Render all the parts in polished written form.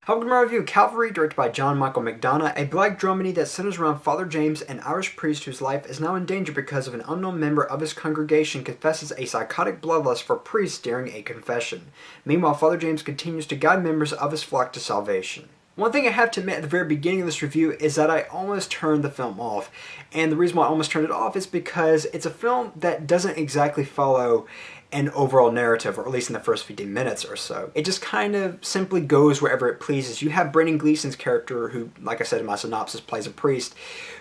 Welcome to my review of Calvary, directed by John Michael McDonagh, a black dramedy that centers around Father James, an Irish priest whose life is now in danger because of an unknown member of his congregation confesses a psychotic bloodlust for priests during a confession. Meanwhile, Father James continues to guide members of his flock to salvation. One thing I have to admit at the very beginning of this review is that I almost turned the film off. And the reason why I almost turned it off is because it's a film that doesn't exactly follow an overall narrative, or at least in the first 15 minutes or so. It just kind of simply goes wherever it pleases. You have Gleeson's character, who, like I said in my synopsis, plays a priest,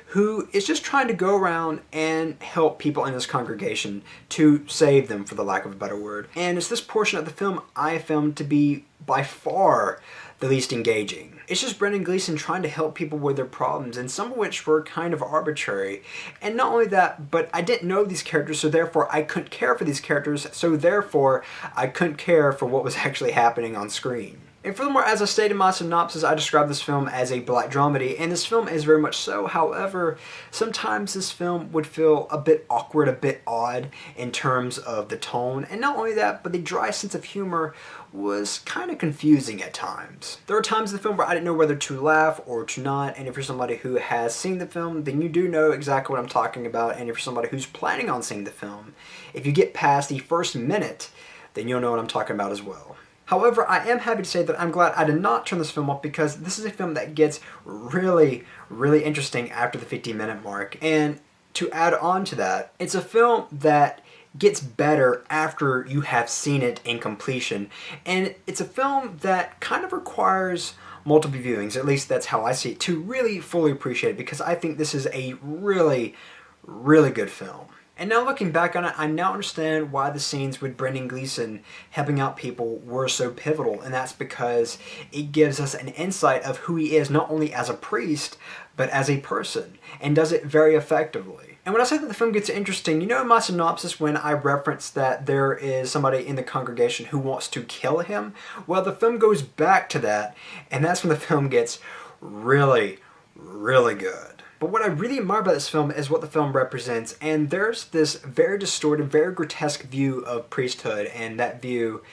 who is just trying to go around and help people in his congregation, to save them, for the lack of a better word. And it's this portion of the film I found to be by far the least engaging. It's just Gleeson trying to help people with their problems, and some of which were kind of arbitrary. And not only that, but I didn't know these characters, so therefore I couldn't care for these characters, so therefore I couldn't care for what was actually happening on screen. And furthermore, as I stated in my synopsis, I described this film as a black dramedy, and this film is very much so. However, sometimes this film would feel a bit awkward, a bit odd in terms of the tone. And not only that, but the dry sense of humor was kind of confusing at times. There were times in the film where I didn't know whether to laugh or to not, and if you're somebody who has seen the film, then you do know exactly what I'm talking about. And if you're somebody who's planning on seeing the film, if you get past the first minute, then you'll know what I'm talking about as well. However, I am happy to say that I'm glad I did not turn this film off, because this is a film that gets really, really interesting after the 15-minute mark. And to add on to that, it's a film that gets better after you have seen it in completion. And it's a film that kind of requires multiple viewings, at least that's how I see it, to really fully appreciate it, because I think this is a really, really good film. And now looking back on it, I now understand why the scenes with Gleeson helping out people were so pivotal, and that's because it gives us an insight of who he is, not only as a priest, but as a person, and does it very effectively. And when I say that the film gets interesting, you know in my synopsis when I referenced that there is somebody in the congregation who wants to kill him? Well, the film goes back to that, and that's when the film gets really, really good. But what I really admire about this film is what the film represents, and there's this very distorted, very grotesque view of priesthood, and that view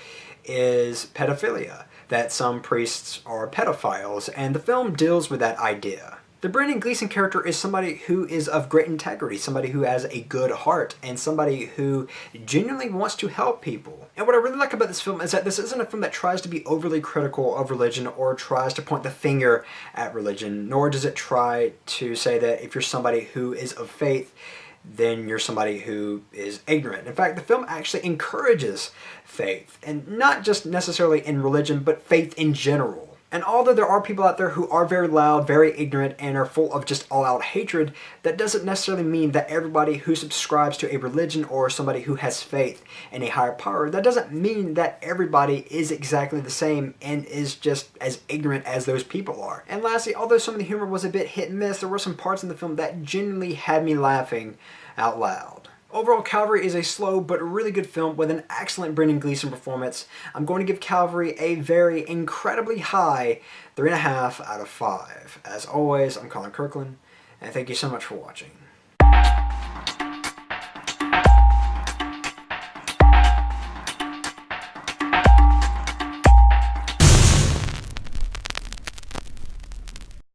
is pedophilia, that some priests are pedophiles, and the film deals with that idea. The Gleeson character is somebody who is of great integrity, somebody who has a good heart, and somebody who genuinely wants to help people. And what I really like about this film is that this isn't a film that tries to be overly critical of religion or tries to point the finger at religion, nor does it try to say that if you're somebody who is of faith, then you're somebody who is ignorant. In fact, the film actually encourages faith, and not just necessarily in religion, but faith in general. And although there are people out there who are very loud, very ignorant, and are full of just all-out hatred, that doesn't necessarily mean that everybody who subscribes to a religion or somebody who has faith in a higher power, that doesn't mean that everybody is exactly the same and is just as ignorant as those people are. And lastly, although some of the humor was a bit hit and miss, there were some parts in the film that genuinely had me laughing out loud. Overall, Calvary is a slow but really good film with an excellent Gleeson performance. I'm going to give Calvary a very incredibly high 3.5 out of 5. As always, I'm Colyn Kirkland, and thank you so much for watching.